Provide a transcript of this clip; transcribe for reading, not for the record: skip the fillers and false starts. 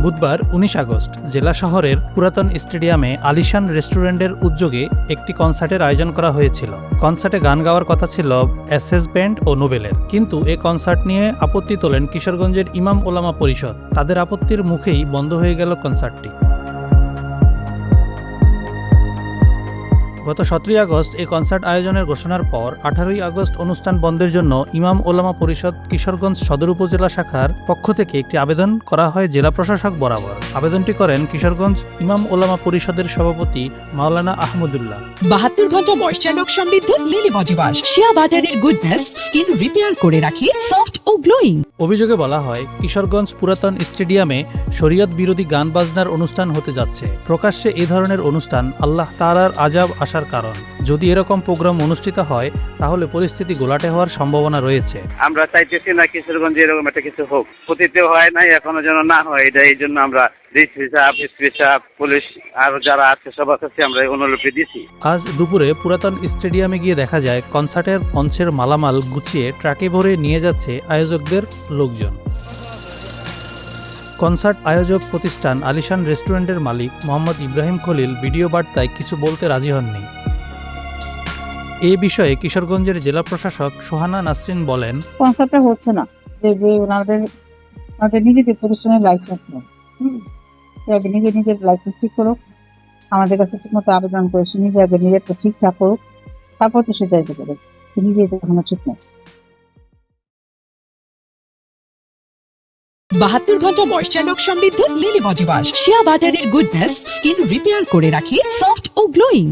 বুধবার ১৯ আগস্ট জেলা শহরের পুরাতন স্টেডিয়ামে আলিশান রেস্টুরেন্টের উদ্যোগে একটি কনসার্টের আয়োজন করা হয়েছিল। কনসার্টে গান গাওয়ার কথা ছিল এসএস ব্যান্ড ও নোবেলের, কিন্তু এ কনসার্ট নিয়ে আপত্তি তোলেন কিশোরগঞ্জের ইমাম ওলামা পরিষদ। তাদের আপত্তির মুখেই বন্ধ হয়ে গেল কনসার্টটি। গত ১৭ আগস্ট এই কনসার্ট আয়োজনের ঘোষণার পর ১৮ আগস্ট অনুষ্ঠান বন্ধের জন্য ইমাম ওলামা পরিষদ কিশোরগঞ্জ সদর উপজেলা শাখার পক্ষ থেকে একটি আবেদন করা হয় জেলা প্রশাসক বরাবর। আবেদনটি করেন কিশোরগঞ্জ ইমাম ওলামা পরিষদের সভাপতি মাওলানা আহমদুল্লাহ। ৭২ ঘন্টা ময়েশ্চার লোক সমৃদ্ধ লিলি বডি ওয়াশ, শিয়া বাটারের গুডনেস স্কিন রিপেয়ার করে রাখে সফট ও গ্লোয়িং। অভিযোগে বলা হয়, কিশোরগঞ্জ পুরাতন স্টেডিয়ামে শরীয়ত বিরোধী গান বাজনার অনুষ্ঠান হতে যাচ্ছে। প্রকাশ্যে এই ধরনের অনুষ্ঠান আল্লাহ তাআলার আযাব আসার কারণ। যদি এরকম প্রোগ্রাম অনুষ্ঠিত হয় তাহলে পরিস্থিতি ঘোলাটে হওয়ার সম্ভাবনা রয়েছে। আমরা চাইতেছি না কিশোরগঞ্জে এরকম একটা কিছু হোক, অতীতেও হয় নাই, এখনো যেন না হয়। এটা এই জন্য আমরা ডিসি সাহেব, এসপি সাহেব, পুলিশ আর যারা আছে সবার কাছে আমরা অনুলিপি দিছি। আজ দুপুরে পুরাতন স্টেডিয়ামে গিয়ে দেখা যায় কনসার্টের মঞ্চের মালামাল গুছিয়ে ট্রাকে ভরে নিয়ে যাচ্ছে আয়োজকদের লোকজন। কনসার্ট আয়োজক প্রতিষ্ঠান আলিশান রেস্টুরেন্টের মালিক মোহাম্মদ ইব্রাহিম খলিল ভিডিও বার্তায় কিছু বলতে রাজি হননি। এ বিষয়ে কিশোরগঞ্জের জেলা প্রশাসক সোহানা নাসরিন বলেন, কনসার্টটা হচ্ছে না, যে ওনাদের নিজেদের প্রতিষ্ঠানের লাইসেন্স নেই। আগে নিজের লাইসেন্স ঠিক করুক, আমাদের কাছে ঠিক মতো আবেদন করে সে নিজেরটা ঠিকঠাক করুক, তারপর তো সে চাইতে পারে। নিজে এখনো ঠিক নেই। ৭২ ঘন্টা ময়েশ্চার লোক সমৃদ্ধ লিলি বডি ওয়াশ, শিয়া বাটারের গুডনেস স্কিন রিপেয়ার করে রাখে সফট ও গ্লোয়িং।